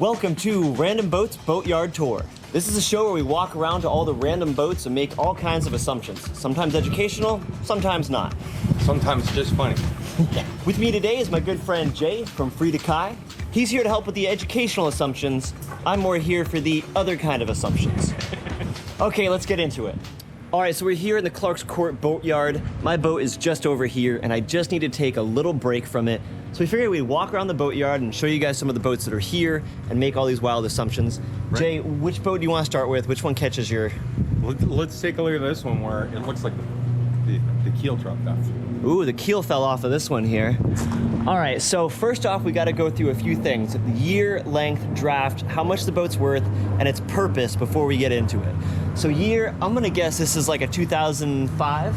Welcome to Random Boats Boatyard Tour. This is a show where we walk around to all the random boats and make all kinds of assumptions. Sometimes educational, sometimes not. Sometimes just funny. With me today is my good friend Jay from Free to Kai. He's here to help with the educational assumptions. I'm more here for the other kind of assumptions. Okay, let's get into it. All right, so we're here in the Clark's Court Boatyard. My boat is just over here, and I just need to take a little break from it. So we figured we'd walk around the boatyard and show you guys some of the boats that are here and make all these wild assumptions. Right. Jay, which boat do you want to start with? Which one catches your... Let's take a look at this one where it looks like the keel dropped off. Ooh, the keel fell off of this one here. All right, so first off, we got to go through a few things. Year, length, draft, how much the boat's worth, and its purpose before we get into it. So year, I'm going to guess this is like a 2005?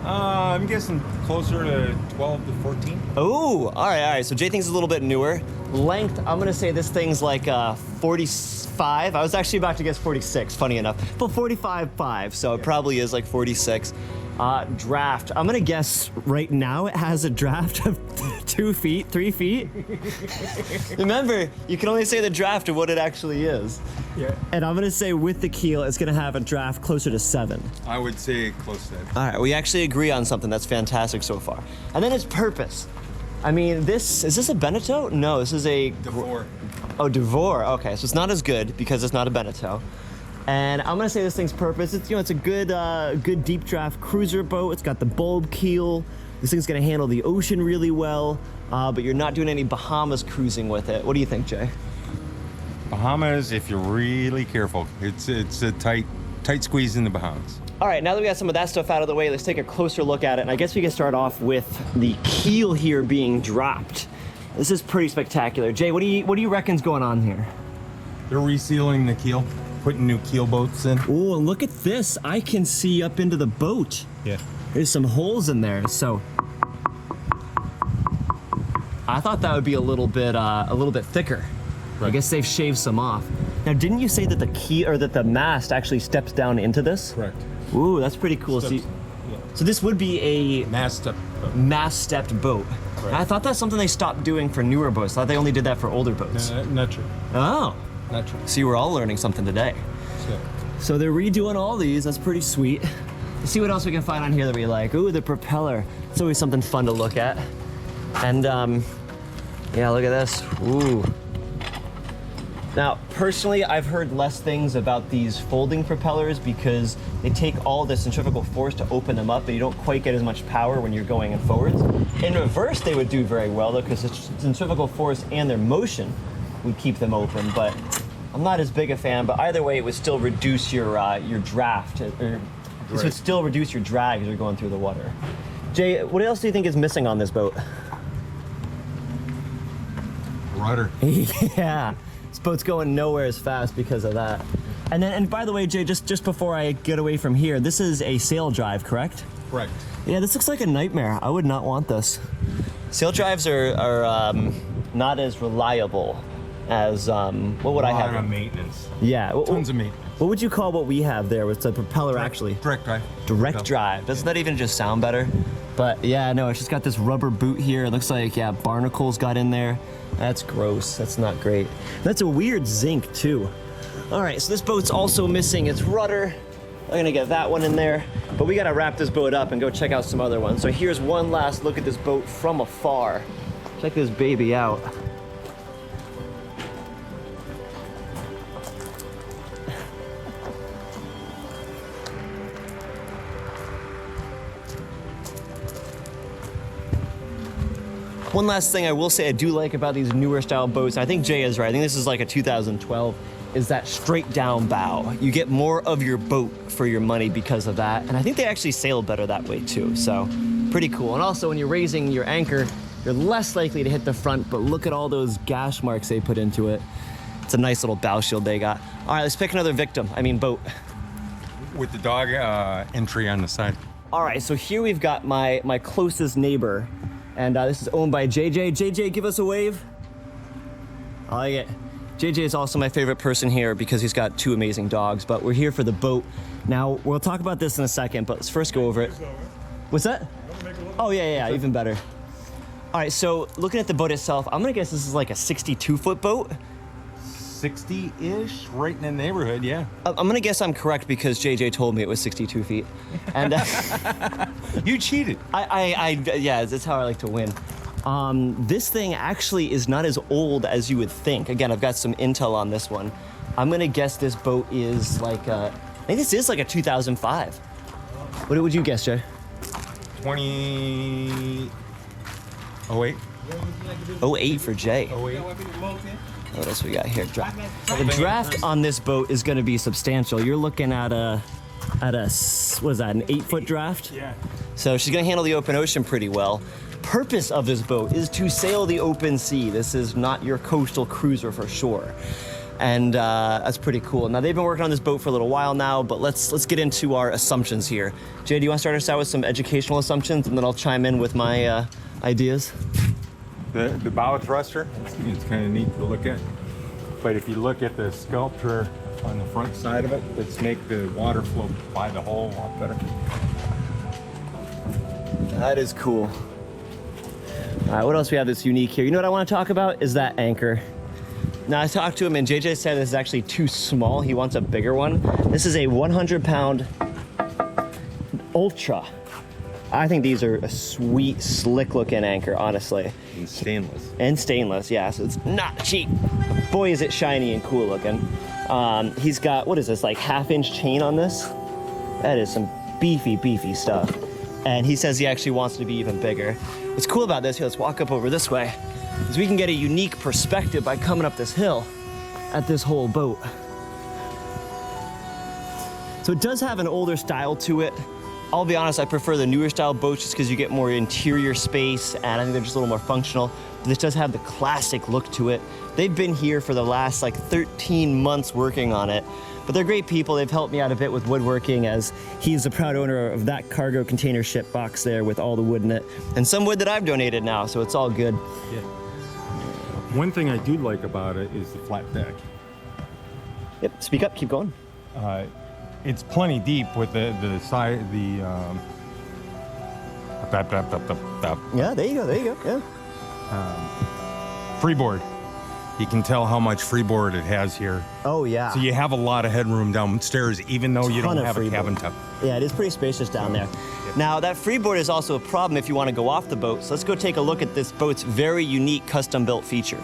I'm guessing closer to 12 to 14. Oh, all right. So Jay thinks it's a little bit newer. Length, I'm going to say this thing's like 45. I was actually about to guess 46, funny enough. But 45.5, so it probably is like 46. Draft, I'm gonna guess right now it has a draft of 2 feet, 3 feet. Remember, you can only say the draft of what it actually is. Yeah. And I'm gonna say with the keel, it's gonna have a draft closer to 7. I would say close to that. All right, we actually agree on something. That's fantastic so far. And then its purpose. I mean, is this a Beneteau? No, this is a... Devore. Oh, Devore, okay. So it's not as good because it's not a Beneteau. And I'm gonna say this thing's purpose, it's a good deep draft cruiser boat. It's got the bulb keel. This thing's gonna handle the ocean really well, but you're not doing any Bahamas cruising with it. What do you think, Jay? Bahamas, if you're really careful, it's a tight squeeze in the Bahamas. All right, now that we got some of that stuff out of the way, let's take a closer look at it. And I guess we can start off with the keel here being dropped. This is pretty spectacular. Jay, what do you reckon's going on here? They're resealing the keel. Putting new keel boats in. Oh, and look at this. I can see up into the boat. Yeah. There's some holes in there, so I thought that would be a little bit thicker. Right. I guess they've shaved some off. Now, didn't you say that the key or that the mast actually steps down into this? Correct. Ooh, that's pretty cool. Steps, so this would be a mast-stepped boat. Right. I thought that's something they stopped doing for newer boats. I thought they only did that for older boats. Not true. Oh. Not true. See, we're all learning something today. So they're redoing all these. That's pretty sweet. Let's see what else we can find on here that we like. Ooh, the propeller. It's always something fun to look at. And yeah, look at this. Ooh. Now, personally, I've heard less things about these folding propellers because they take all the centrifugal force to open them up, but you don't quite get as much power when you're going in forwards. In reverse, they would do very well though, because the centrifugal force and their motion would keep them open, but I'm not as big a fan. But either way, it would still reduce your draft. This would still reduce your drag as you're going through the water. Jay, what else do you think is missing on this boat? Rudder. Yeah, this boat's going nowhere as fast because of that. And by the way, Jay, just before I get away from here, this is a sail drive, correct? Correct. Yeah, this looks like a nightmare. I would not want this. Sail drives are not as reliable as what would I have? A lot of maintenance. Yeah, Tons of maintenance. What would you call what we have there with the propeller actually? Direct drive. Direct drive. Doesn't that even just sound better? But yeah, no, it's just got this rubber boot here. It looks like, yeah, barnacles got in there. That's gross. That's not great. That's a weird zinc too. All right, so this boat's also missing its rudder. I'm gonna get that one in there, but we gotta wrap this boat up and go check out some other ones. So here's one last look at this boat from afar. Check this baby out. One last thing I will say I do like about these newer style boats, I think Jay is right, I think this is like a 2012, is that straight down bow. You get more of your boat for your money because of that, and I think they actually sail better that way too, so pretty cool. And also when you're raising your anchor, you're less likely to hit the front, but look at all those gash marks they put into it. It's a nice little bow shield they got. All right, let's pick another boat. With the dog entry on the side. All right, so here we've got my closest neighbor. And this is owned by JJ. JJ, give us a wave. I like it. JJ is also my favorite person here because he's got 2 amazing dogs, but we're here for the boat. Now, we'll talk about this in a second, but let's first go over it. What's that? Oh, yeah, even better. All right, so looking at the boat itself, I'm gonna guess this is like a 62-foot boat. 60-ish, right in the neighborhood, yeah. I'm gonna guess I'm correct because JJ told me it was 62 feet. And You cheated. yeah, that's how I like to win. This thing actually is not as old as you would think. Again, I've got some intel on this one. I'm gonna guess this boat is like, I think this is like a 2005. What would you guess, Jay? 20... 08? 08 for Jay. 08. What else we got here? The draft on this boat is going to be substantial. You're looking at a what is that, an 8-foot draft? Yeah. So she's going to handle the open ocean pretty well. Purpose of this boat is to sail the open sea. This is not your coastal cruiser for sure. And that's pretty cool. Now they've been working on this boat for a little while now, but let's get into our assumptions here. Jay, do you want to start us out with some educational assumptions, and then I'll chime in with my ideas? The bow thruster, it's kind of neat to look at. But if you look at the sculpture on the front side of it, let's make the water flow by the hull a lot better. That is cool. All right, what else we have that's unique here? You know what I want to talk about is that anchor. Now I talked to him and JJ said this is actually too small. He wants a bigger one. This is a 100-pound Ultra. I think these are a sweet, slick-looking anchor, honestly. And stainless. And stainless, yeah, so it's not cheap. Boy, is it shiny and cool looking. He's got, what is this, like half-inch chain on this? That is some beefy, beefy stuff. And he says he actually wants to be even bigger. What's cool about this, here, let's walk up over this way, is we can get a unique perspective by coming up this hill at this whole boat. So it does have an older style to it. I'll be honest, I prefer the newer style boats just because you get more interior space, and I think they're just a little more functional. But this does have the classic look to it. They've been here for the last like 13 months working on it, but they're great people. They've helped me out a bit with woodworking, as he's the proud owner of that cargo container ship box there with all the wood in it, and some wood that I've donated now, so it's all good. Yeah. One thing I do like about it is the flat deck. Yep, speak up, keep going. It's plenty deep with the side, Yeah, there you go, yeah. freeboard. You can tell how much freeboard it has here. Oh, yeah. So you have a lot of headroom downstairs, even though you don't have a cabin top. Yeah, it is pretty spacious down there. Now, that freeboard is also a problem if you want to go off the boat. So let's go take a look at this boat's very unique custom-built feature.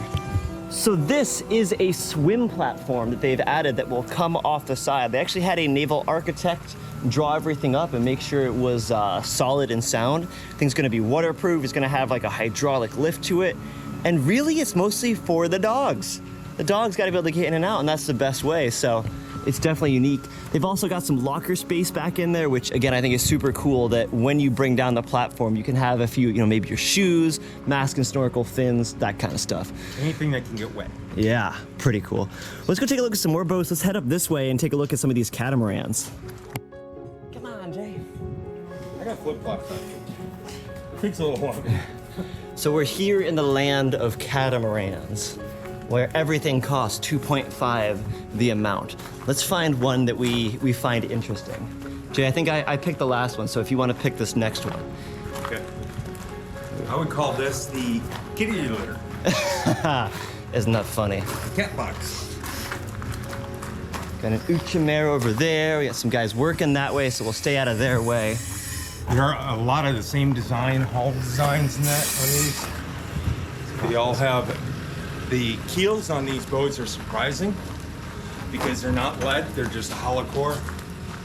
So this is a swim platform that they've added that will come off the side. They actually had a naval architect draw everything up and make sure it was solid and sound. Thing's gonna be waterproof. It's gonna have like a hydraulic lift to it. And really, it's mostly for the dogs. The dogs gotta be able to get in and out, and that's the best way. So it's definitely unique. They've also got some locker space back in there, which again, I think is super cool, that when you bring down the platform, you can have a few, maybe your shoes, mask and snorkel, fins, that kind of stuff. Anything that can get wet. Yeah, pretty cool. Let's go take a look at some more boats. Let's head up this way and take a look at some of these catamarans. Come on, Jay. I got flip-flops on. Takes a little longer. So we're here in the land of catamarans, where everything costs 2.5 the amount. Let's find one that we find interesting. Jay, I think I picked the last one, so if you want to pick this next one. Okay. I would call this the kitty litter. Isn't that funny? Cat box. Got an Uchimera over there. We got some guys working that way, so we'll stay out of their way. There are a lot of the same design, hull designs in that on these. They all have, the keels on these boats are surprising because they're not lead, they're just hollow core.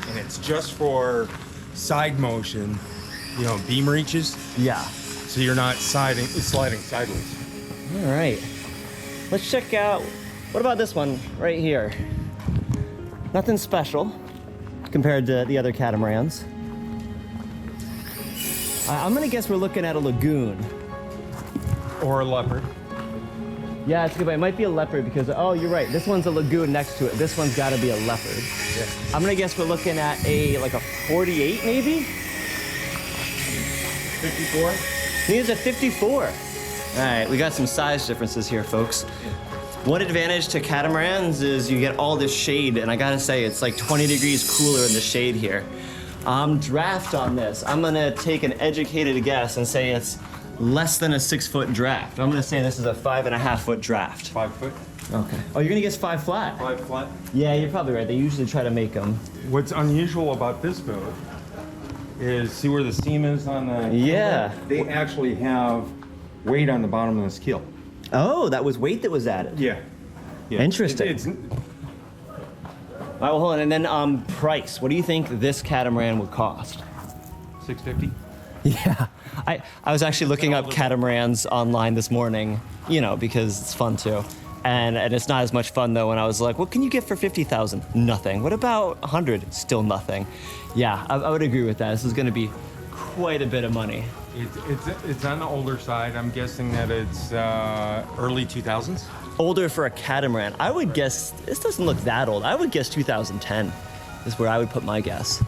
And it's just for side motion, beam reaches. Yeah. So you're not sliding sideways. All right. Let's check out, what about this one right here? Nothing special compared to the other catamarans. I'm gonna guess we're looking at a lagoon. Or a leopard. Yeah, it's a good, but it might be a leopard because, oh, you're right. This one's a lagoon next to it. This one's gotta be a leopard. Yeah. I'm gonna guess we're looking at like a 48 maybe? 54? I think it's a 54. All right, we got some size differences here, folks. One advantage to catamarans is you get all this shade, and I gotta say, it's like 20 degrees cooler in the shade here. Draft on this, I'm gonna take an educated guess and say it's less than a 6-foot draft. I'm gonna say this is a 5.5-foot draft. 5 foot. Okay. Oh, you're gonna guess 5 flat? 5 flat. Yeah, you're probably right. They usually try to make them. What's unusual about this boat is, see where the seam is on the... Yeah. They actually have weight on the bottom of this keel. Oh, that was weight that was added. Yeah. Interesting. It's All right, well, hold on. And then price. What do you think this catamaran would cost? $650. Yeah. I was actually looking up catamarans online this morning, you know, because it's fun too. And it's not as much fun though when I was like, what can you get for 50,000? Nothing. What about 100? Still nothing. Yeah, I would agree with that. This is going to be quite a bit of money. It's on the older side. I'm guessing that it's early 2000s. Older for a catamaran. I would guess, this doesn't look that old. I would guess 2010 is where I would put my guess.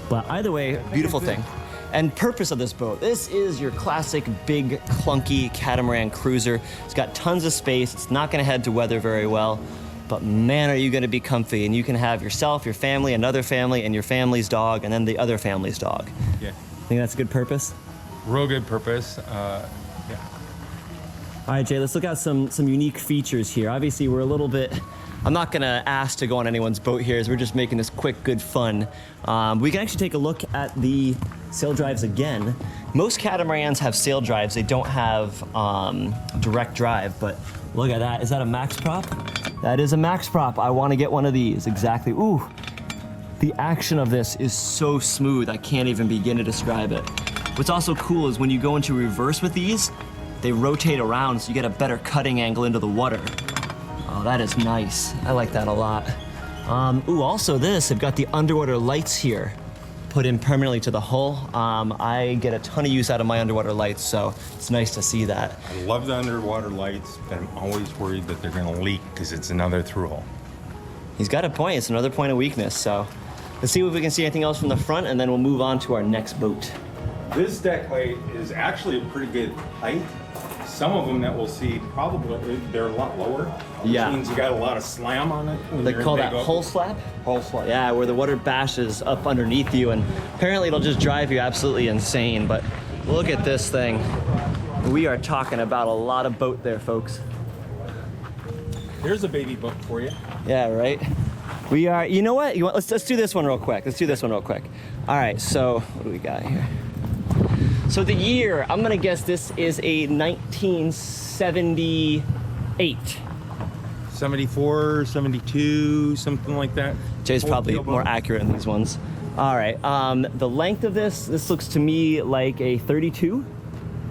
But either way, beautiful thing. And purpose of this boat. This is your classic big clunky catamaran cruiser. It's got tons of space. It's not gonna head to weather very well, but man, are you gonna be comfy. And you can have yourself, your family, another family, and your family's dog, and then the other family's dog. Yeah. Think that's a good purpose? Real good purpose. Yeah. All right, Jay, let's look at some unique features here. Obviously, we're a little bit, I'm not gonna ask to go on anyone's boat here, as we're just making this quick, good fun. We can actually take a look at the sail drives again. Most catamarans have sail drives. They don't have direct drive, but look at that. Is that a max prop? That is a max prop. I wanna get one of these, exactly. Ooh, the action of this is so smooth, I can't even begin to describe it. What's also cool is when you go into reverse with these, they rotate around so you get a better cutting angle into the water. Oh, that is nice. I like that a lot. Ooh, also this, they've got the underwater lights here put in permanently to the hull. I get a ton of use out of my underwater lights, so it's nice to see that. I love the underwater lights, but I'm always worried that they're gonna leak because it's another through hull. He's got a point. It's another point of weakness, so let's see if we can see anything else from the front, and then we'll move on to our next boat. This deck height is actually a pretty good height. Some of them that we'll see, probably, they're a lot lower. Yeah. Which means you got a lot of slam on it. They call that hull slap? Hull slap. Yeah, where the water bashes up underneath you, and apparently it'll just drive you absolutely insane. But look at this thing. We are talking about a lot of boat there, folks. Here's a baby boat for you. Yeah, right? We are, you know what? Let's do this one real quick. Let's do this one real quick. All right, so what do we got here? So the year, I'm gonna guess this is a 1978. 74, 72, something like that. Jay's probably more accurate in these ones. All right, the length of this looks to me like a 32.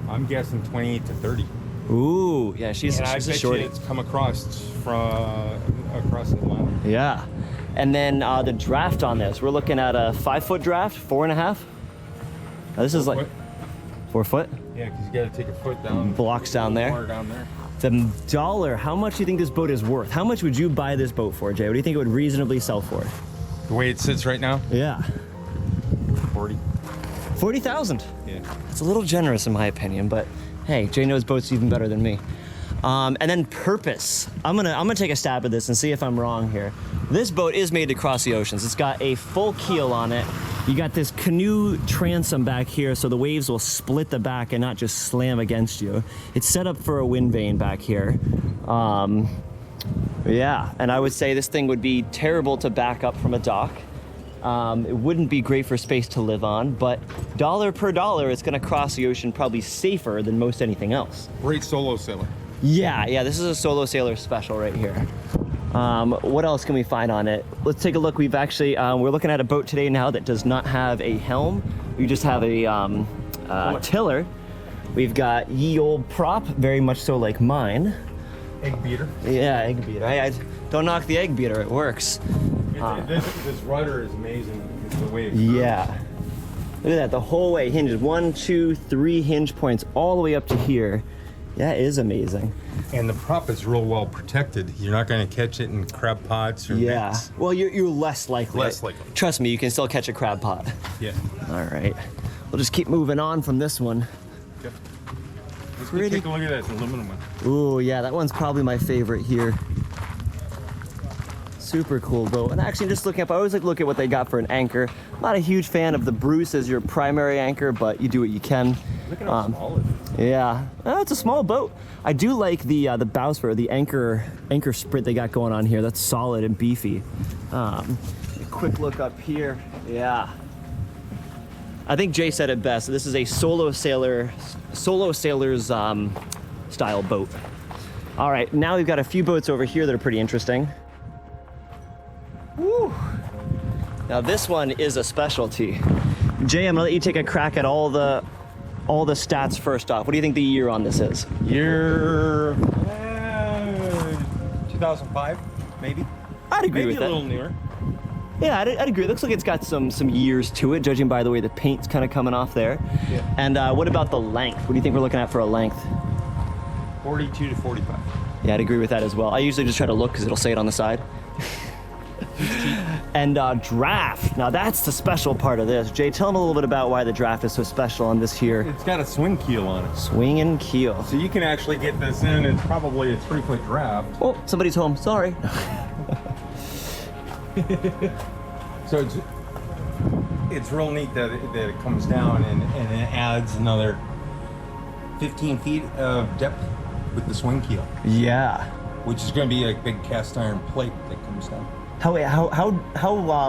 I'm guessing 28 to 30. Ooh, yeah, she's a shorty. It's come across across the line. Yeah, and then the draft on this, we're looking at a 5-foot draft, 4.5. Now, this is like 4 foot. Yeah, because you got to take a foot down. Blocks down there. Water down there. The dollar. How much do you think this boat is worth? How much would you buy this boat for, Jay? What do you think it would reasonably sell for? The way it sits right now. Yeah. 40. 40,000. Yeah. It's a little generous in my opinion, but hey, Jay knows boats even better than me. And then purpose. I'm gonna take a stab at this and see if I'm wrong here. This boat is made to cross the oceans. It's got a full keel on it. You got this canoe transom back here, so the waves will split the back and not just slam against you. It's set up for a wind vane back here. Yeah, and I would say this thing would be terrible to back up from a dock. It wouldn't be great for space to live on, but dollar per dollar, it's gonna cross the ocean probably safer than most anything else. Great solo sailor. Yeah, this is a solo sailor special right here. What else can we find on it? Let's take a look. We've actually, we're looking at a boat today now that does not have a helm. We just have a tiller. We've got ye old prop, very much so like mine. Egg beater. Yeah, egg beater. I don't knock the egg beater, it works. This rudder is amazing. The way it curves. Yeah. Look at that, the whole way hinges. 1, 2, 3 hinge points all the way up to here. That is amazing. And the prop is real well protected. You're not going to catch it in crab pots or nets. Well, you're less likely. Less likely. Trust me, you can still catch a crab pot. Yeah. All right. We'll just keep moving on from this one. Yep. Let's go take a look at that aluminum one. Ooh, yeah, that one's probably my favorite here. Super cool boat. And actually, just looking up, I always like look at what they got for an anchor. I'm not a huge fan of the Bruce as your primary anchor, but you do what you can. Look at how small it is. Yeah, it's a small boat. I do like the bowsprit, the anchor sprint they got going on here. That's solid and beefy. A quick look up here. Yeah. I think Jay said it best. This is a solo sailor's style boat. All right, now we've got a few boats over here that are pretty interesting. Woo! Now this one is a specialty. Jay, I'm gonna let you take a crack at all the stats first off. What do you think the year on this is? Year 2005, maybe. I'd agree with that. Maybe a little newer. Yeah, I'd agree. It looks like it's got some years to it, judging by the way the paint's kind of coming off there. Yeah. And what about the length? What do you think we're looking at for a length? 42 to 45. Yeah, I'd agree with that as well. I usually just try to look because it'll say it on the side. And draft. Now that's the special part of this. Jay, tell them a little bit about why the draft is so special on this here. It's got a swing keel on it. Swinging keel. So you can actually get this in. It's probably a 3-foot draft. Oh, somebody's home. Sorry. So it's real neat that it comes down and it adds another 15 feet of depth with the swing keel. Yeah. Which is going to be a big cast iron plate that comes down. How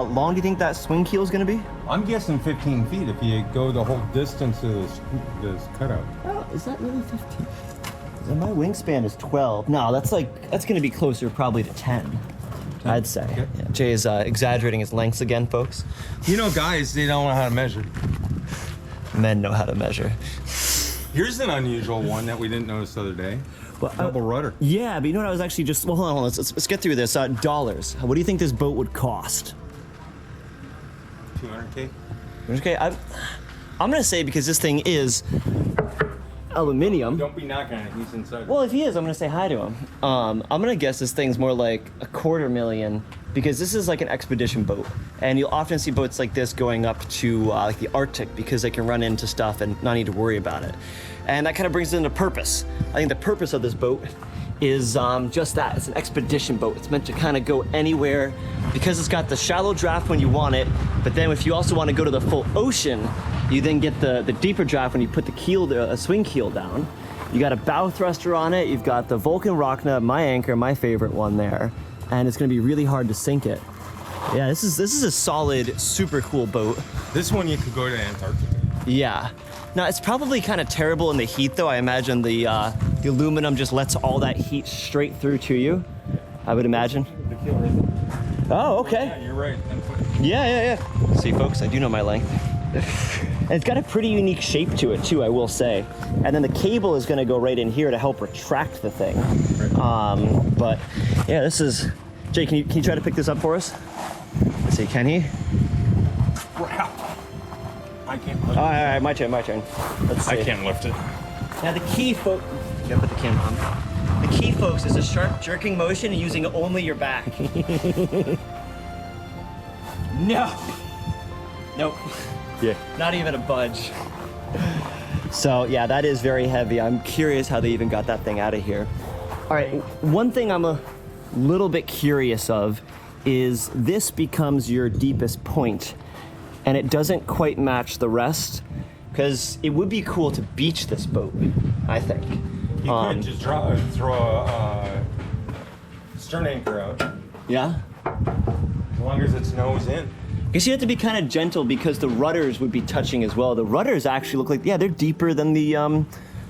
long do you think that swing keel is going to be? I'm guessing 15 feet if you go the whole distance of this cutout. Oh, is that really 15? My wingspan is 12. No, that's going to be closer probably to 10. I'd say. Okay. Yeah, Jay is exaggerating his lengths again, folks. You know, guys, they don't know how to measure. Men know how to measure. Here's an unusual one that we didn't notice the other day. Well, double rudder. Yeah, but you know what? I was actually just hold on. Let's get through this. Dollars. What do you think this boat would cost? $200K. Okay, I'm gonna say because this thing is aluminum. Don't be knocking on it. He's inside. Well, if he is, I'm gonna say hi to him. I'm gonna guess this thing's more like $250,000 because this is like an expedition boat, and you'll often see boats like this going up to like the Arctic because they can run into stuff and not need to worry about it. And that kind of brings it into purpose. I think the purpose of this boat is just that. It's an expedition boat. It's meant to kind of go anywhere because it's got the shallow draft when you want it, but then if you also want to go to the full ocean, you then get the deeper draft when you put the keel, a swing keel down. You got a bow thruster on it. You've got the Vulcan rock nut, my anchor, my favorite one there, and it's going to be really hard to sink it. Yeah, this is a solid, super cool boat. This one you could go to Antarctica. Yeah. Now it's probably kind of terrible in the heat, though. I imagine the aluminum just lets all that heat straight through to you. I would imagine. The keel right there. Oh, okay. Yeah, you're right. Yeah. See, folks, I do know my length. And it's got a pretty unique shape to it, too, I will say. And then the cable is going to go right in here to help retract the thing. Right. But yeah, this is. Jay, can you try to pick this up for us? Let's see, can he? I can't. All right, my turn. Let's see. I can't lift it. Now the key, folks. You gotta put the camera on. The key, folks, is a sharp jerking motion using only your back. No. Nope. Yeah. Not even a budge. So yeah, that is very heavy. I'm curious how they even got that thing out of here. All right, one thing I'm a little bit curious of is this becomes your deepest point, and it doesn't quite match the rest, because it would be cool to beach this boat, I think. You could just throw a stern anchor out. Yeah? As long as it's nose in. I guess you have to be kind of gentle because the rudders would be touching as well. The rudders actually look like, yeah, they're deeper than the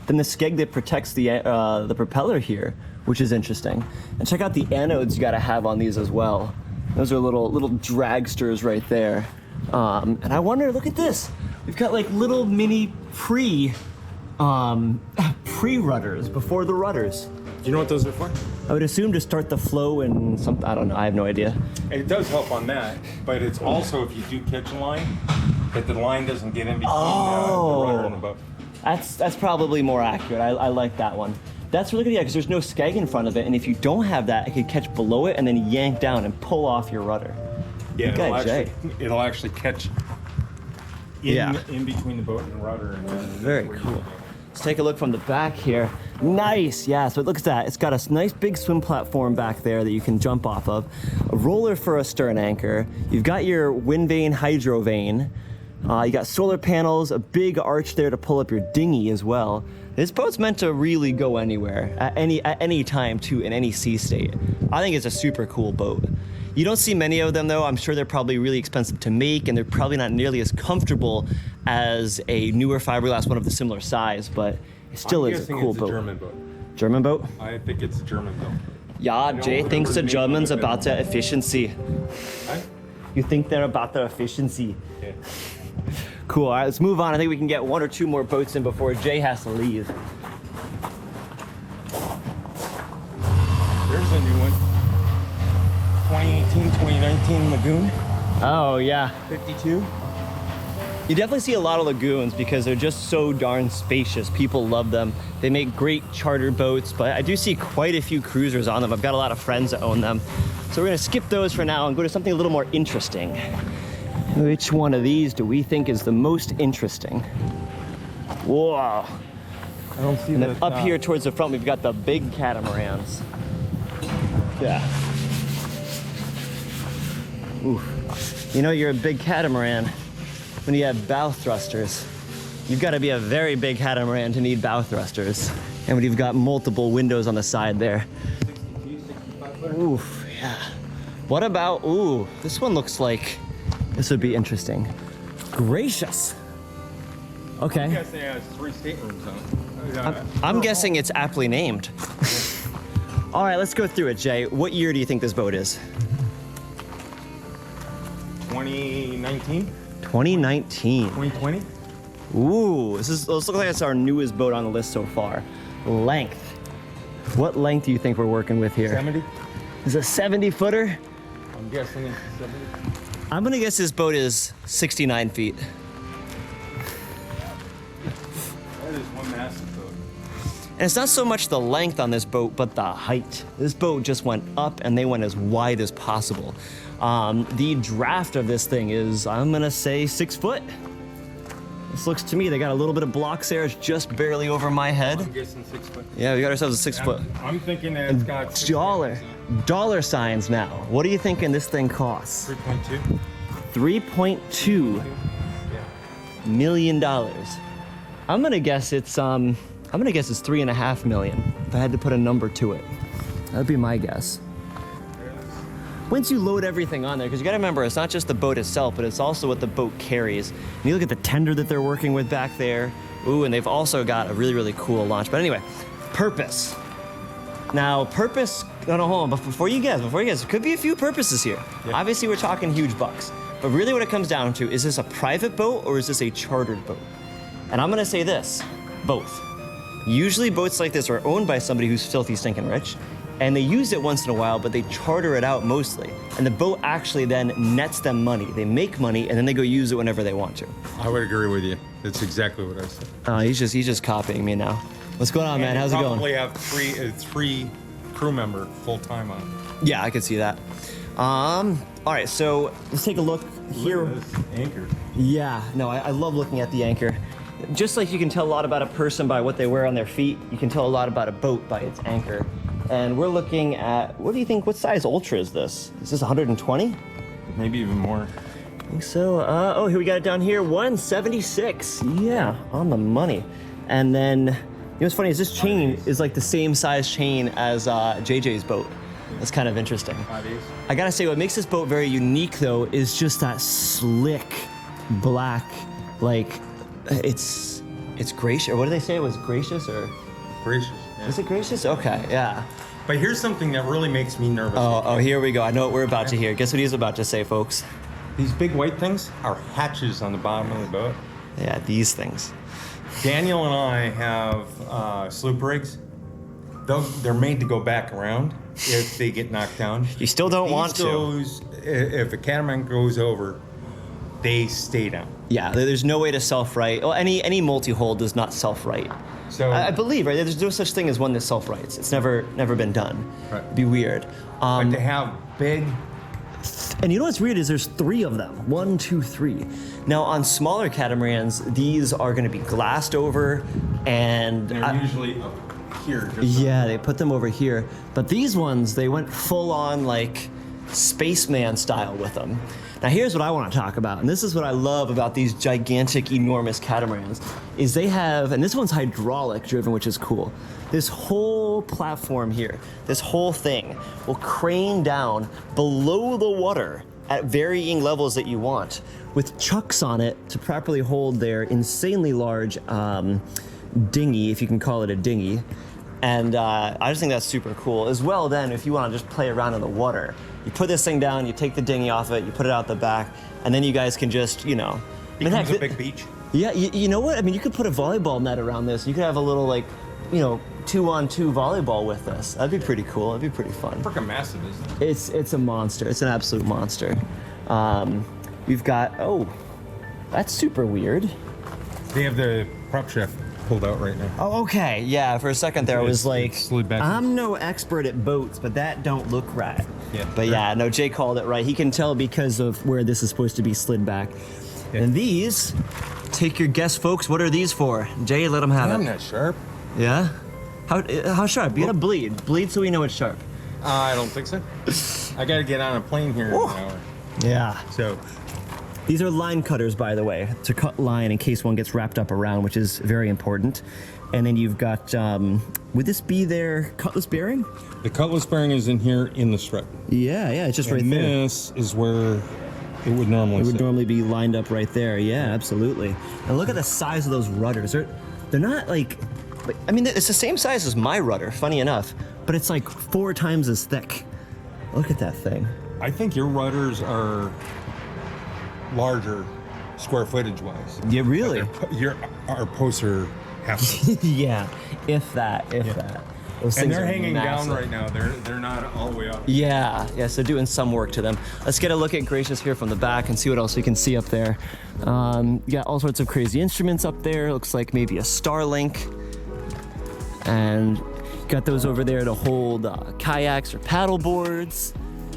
skeg that protects the propeller here, which is interesting. And check out the anodes you gotta have on these as well. Those are little dragsters right there. And I wonder, look at this. We've got like little mini pre-rudders before the rudders. Do you know what those are for? I would assume to start the flow and something, I don't know, I have no idea. It does help on that, but it's also if you do catch a line, that the line doesn't get in between the rudder and the boat. That's probably more accurate. I like that one. That's really good, yeah, because there's no skeg in front of it, and if you don't have that, it could catch below it and then yank down and pull off your rudder. Yeah, Okay, it'll actually catch in between the boat and the rudder. And Very cool. Let's take a look from the back here. Nice, yeah, so look at that. It's got a nice big swim platform back there that you can jump off of. A roller for a stern anchor. You've got your wind vane, hydro vane. You got solar panels, a big arch there to pull up your dinghy as well. This boat's meant to really go anywhere, at any time too, in any sea state. I think it's a super cool boat. You don't see many of them though. I'm sure they're probably really expensive to make and they're probably not nearly as comfortable as a newer fiberglass one of the similar size, but it still is a cool boat. German boat. German boat? I think it's a German boat. Yeah, Jay thinks the Germans about their efficiency. Huh? You think they're about their efficiency. Yeah. Cool, all right, let's move on. I think we can get 1 or 2 more boats in before Jay has to leave. There's a new one. 2018, 2019 Lagoon. Oh, yeah. 52. You definitely see a lot of lagoons because they're just so darn spacious. People love them. They make great charter boats, but I do see quite a few cruisers on them. I've got a lot of friends that own them. So we're gonna skip those for now and go to something a little more interesting. Which one of these do we think is the most interesting? Whoa. I don't see And that. then up here towards the front, we've got the big catamarans. Yeah. Ooh. You know you're a big catamaran when you have bow thrusters. You've got to be a very big catamaran to need bow thrusters. And when you've got multiple windows on the side there. 62, 65 footer. Oof, yeah. What about, ooh, this one looks like this would be interesting. Gracious. I'm Okay. guessing it has 3 staterooms on it. I'm guessing it's aptly named. All right, let's go through it, Jay. What year do you think this boat is? 2019, 2019. 2020. Ooh, this looks like it's our newest boat on the list so far. Length. What length do you think we're working with here? 70. Is it a 70 footer? I'm guessing it's 70. I'm gonna guess this boat is 69 feet. That is one massive boat. And it's not so much the length on this boat, but the height. This boat just went up and they went as wide as possible. The draft of this thing is, I'm gonna say 6 foot. This looks to me, they got a little bit of blocks there. It's just barely over my head. I'm guessing 6 foot. Yeah, we got ourselves a 6 foot. I'm thinking that it's got Dollar signs now. What are you thinking this thing costs? 3.2. $3.2 Yeah. million. I'm gonna guess it's 3.5 million. If I had to put a number to it, that'd be my guess. Once you load everything on there, because you gotta remember, it's not just the boat itself, but it's also what the boat carries. And you look at the tender that they're working with back there. Ooh, and they've also got a really, really cool launch. But anyway, purpose. Now, purpose, no, hold on, but before you guess, there could be a few purposes here. Yeah. Obviously, we're talking huge bucks. But really what it comes down to, is this a private boat or is this a chartered boat? And I'm gonna say this, both. Usually boats like this are owned by somebody who's filthy stinking rich, and they use it once in a while, but they charter it out mostly. And the boat actually then nets them money. They make money, and then they go use it whenever they want to. I would agree with you. That's exactly what I said. He's just copying me now. What's going on, man? How's it going? Probably have three crew member full time on it. Yeah, I could see that. All right, so let's take a look here. Look at this anchor. Yeah, no, I love looking at the anchor. Just like you can tell a lot about a person by what they wear on their feet, you can tell a lot about a boat by its anchor. And we're looking at, what do you think, what size Ultra is this? Is this 120? Maybe even more. I think so. Oh, here we got it down here, 176. Yeah, on the money. And then, you know what's funny is this chain is like the same size chain as JJ's boat. That's kind of interesting. 5/8. I gotta say, what makes this boat very unique though is just that slick black, like, it's gracious. Or what do they say? It was gracious or? Gracious. Yeah. Is it gracious? Okay, yeah. But here's something that really makes me nervous. Oh, here we go. I know what we're about to hear. Guess what he's about to say, folks? These big white things are hatches on the bottom of the boat. Yeah, these things. Daniel and I have sloop rigs. They're made to go back around if they get knocked down. You still don't want to. If a catamaran goes over, they stay down. Yeah, there's no way to self-right. Well, any multi-hull does not self-right. So I believe, right? There's no such thing as one that self-rights. It's never been done. Right. It'd be weird. but to have big, And you know what's weird is there's 3 of them. 1, 2, 3. Now on smaller catamarans, these are going to be glassed over, and they're usually here. Yeah, they put them over here. But these ones, they went full on like spaceman style with them. Now here's what I want to talk about, and this is what I love about these gigantic, enormous catamarans, is they have, and this one's hydraulic driven, which is cool. This whole platform here, this whole thing will crane down below the water at varying levels that you want, with chucks on it to properly hold their insanely large dinghy, if you can call it a dinghy. And I just think that's super cool. As well, then, if you want to just play around in the water, you put this thing down, you take the dinghy off it, you put it out the back, and then you guys can just, you know. Becomes a big beach. Yeah, you know what? I mean, you could put a volleyball net around this. You could have a little, like, you know, 2-on-2 volleyball with this. That'd be pretty cool. That'd be pretty fun. Freaking massive, isn't it? It's a monster. It's an absolute monster. We've got, oh, that's super weird. They have the prop shaft pulled out right now. Oh, okay. Yeah, for a second there I was like, slid back. I'm no expert at boats, but that don't look right. Yeah. But yeah, no, Jay called it right. He can tell because of where this is supposed to be slid back. Yeah. And these, take your guess, folks. What are these for? Jay, let them have it. I'm not sharp. Yeah? How sharp? You gotta bleed. Bleed so we know it's sharp. I don't think so. I gotta get on a plane here in an hour. Yeah. So, These are line cutters, by the way, to cut line in case one gets wrapped up around, which is very important. And then you've got, would this be their cutlass bearing? the cutlass bearing is in here in the strip. Yeah, it's just right And there. this is where it would normally It would sit. normally be lined up right there. Yeah, absolutely. And look at the size of those rudders. They're not like, I mean, it's the same size as my rudder, funny enough, but it's like 4 times as thick. Look at that thing. I think your rudders are larger square footage wise. Yeah, really? Our posts are half. Yeah, if that. Those And things they're are hanging massive. down right now. They're not all the way up. Yeah, so doing some work to them. Let's get a look at Gracious here from the back and see what else we can see up there. You got all sorts of crazy instruments up there. Looks like maybe a Starlink. And got those over there to hold kayaks or paddle boards.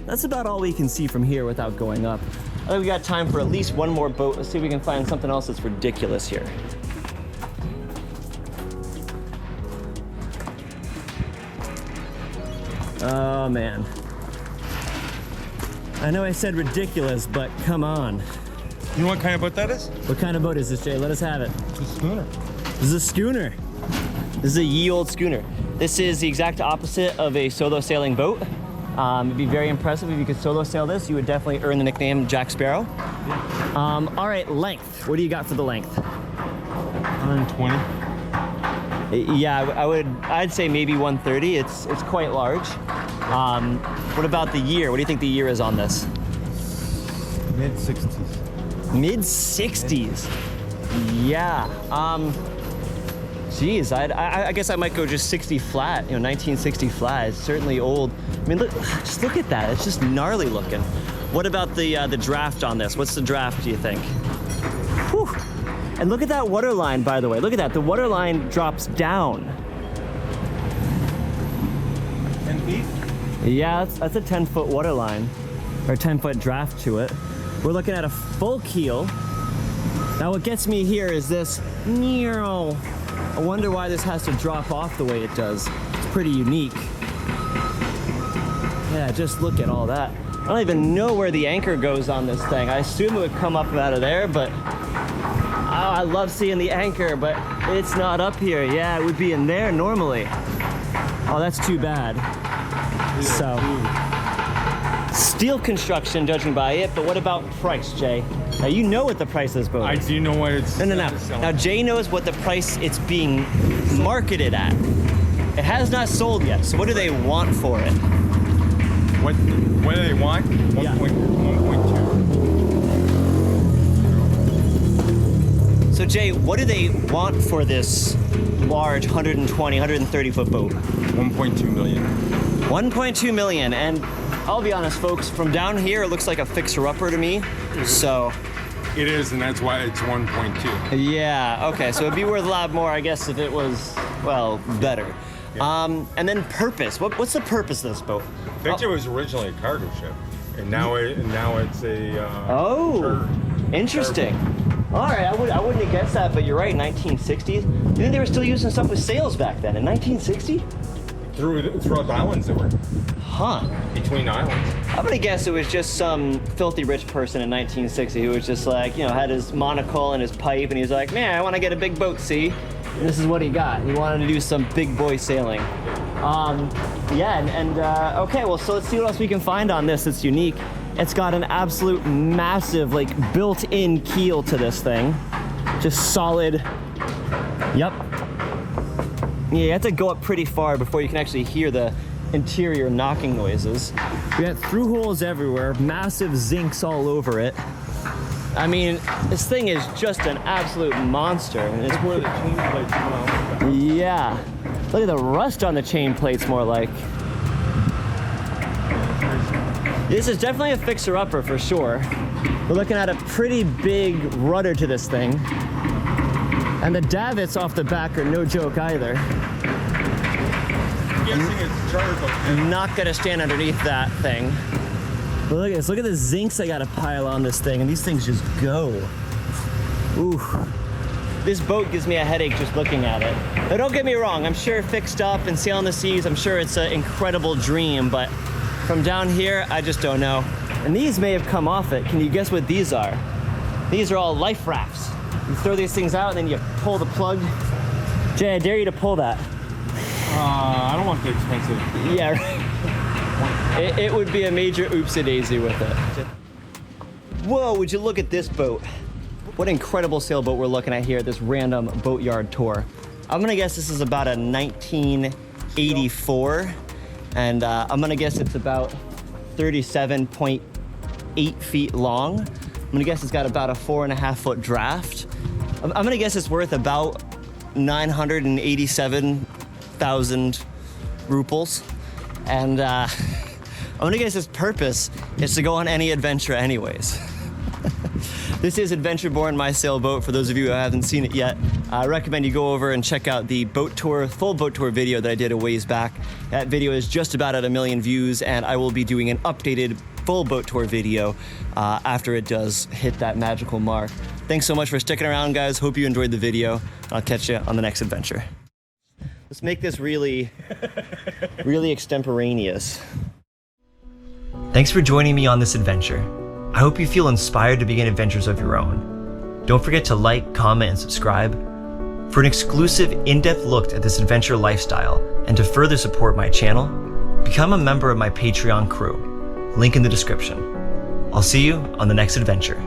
That's about all we can see from here without going up. I think we got time for at least one more boat. Let's see if we can find something else that's ridiculous here. Oh man. I know I said ridiculous, but come on. You know what kind of boat that is? What kind of boat is this, Jay? Let us have it. It's a schooner. This is a schooner. This is a ye old schooner. This is the exact opposite of a solo sailing boat. It'd be very impressive if you could solo sail this. You would definitely earn the nickname Jack Sparrow. All right, length. What do you got for the length? 120. Yeah, I'd say maybe 130. It's quite large. What about the year? What do you think the year is on this? Mid-60s. Mid-60s. Yeah. Geez, I guess I might go just 60 flat. 1960 flat. It's certainly old. I mean, just look at that. It's just gnarly looking. What about the draft on this? What's the draft, do you think? Whew. And look at that water line, by the way. Look at that. The water line drops down. 10 feet? Yeah, that's a 10-foot water line, or 10-foot draft to it. We're looking at a full keel. Now what gets me here is this, I wonder why this has to drop off the way it does. It's pretty unique. Yeah, just look at all that. I don't even know where the anchor goes on this thing. I assume it would come up out of there, but I love seeing the anchor, but it's not up here. Yeah, it would be in there normally. Oh, that's too bad. So, steel construction, judging by it, but what about price, Jay? Now, you know what the price of this boat I is. do know what it's. No. Now, Jay knows what the price it's being marketed at. It has not sold yet, so what do they want for it? What do they want? 1.2. So, Jay, what do they want for this large 120, 130-foot boat? 1.2 million. 1.2 million, and I'll be honest, folks, from down here, it looks like a fixer-upper to me, so. It is, and that's why it's 1.2. Yeah, okay, so it'd be worth a lot more, I guess, if it was, well, better. Yeah. And then purpose. What's the purpose of this boat? I think it was originally a cargo ship, and now it's a. Oh, charter. interesting. All right, I wouldn't have guessed that, but you're right, 1960s. You think they were still using stuff with sails back then, in 1960? Throughout the islands there were. Huh. Between islands. I'm gonna guess it was just some filthy rich person in 1960 who was just like, you know, had his monocle and his pipe, and he was like, man, I wanna get a big boat, see? And this is what he got. He wanted to do some big boy sailing. Okay, well, so let's see what else we can find on this that's unique. It's got an absolute massive, like, built-in keel to this thing. Just solid. Yep. Yeah, you have to go up pretty far before you can actually hear the interior knocking noises. We got through holes everywhere, massive zincs all over it. I mean, this thing is just an absolute monster. I mean, it's where the chain plates come out. Yeah. Look at the rust on the chain plates, more like. This is definitely a fixer-upper for sure. We're looking at a pretty big rudder to this thing. And the davits off the back are no joke either. I'm guessing it's charter. I'm not gonna stand underneath that thing. But look at this, look at the zincs I gotta pile on this thing, and these things just go. Ooh. This boat gives me a headache just looking at it. Now don't get me wrong, I'm sure fixed up and sailing the seas, I'm sure it's an incredible dream, but from down here, I just don't know. And these may have come off it. Can you guess what these are? These are all life rafts. You throw these things out and then you pull the plug. Jay, I dare you to pull that. I don't want the expensive. Yeah, right. It would be a major oopsie-daisy with it. Whoa, would you look at this boat? What incredible sailboat we're looking at here at this random Boatyard tour. I'm gonna guess this is about a 1984. And I'm gonna guess it's about 37.8 feet long. I'm gonna guess it's got about a 4.5 foot draft. I'm gonna guess it's worth about 987,000 ruples. And I'm gonna guess its purpose is to go on any adventure anyways. This is Adventureborne, my sailboat. For those of you who haven't seen it yet, I recommend you go over and check out the boat tour, full boat tour video that I did a ways back. That video is just about at 1 million views, and I will be doing an updated full boat tour video after it does hit that magical mark. Thanks so much for sticking around, guys. Hope you enjoyed the video. I'll catch you on the next adventure. Let's make this really, really extemporaneous. Thanks for joining me on this adventure. I hope you feel inspired to begin adventures of your own. Don't forget to like, comment, and subscribe. For an exclusive, in-depth look at this adventure lifestyle and to further support my channel, become a member of my Patreon crew. Link in the description. I'll see you on the next adventure.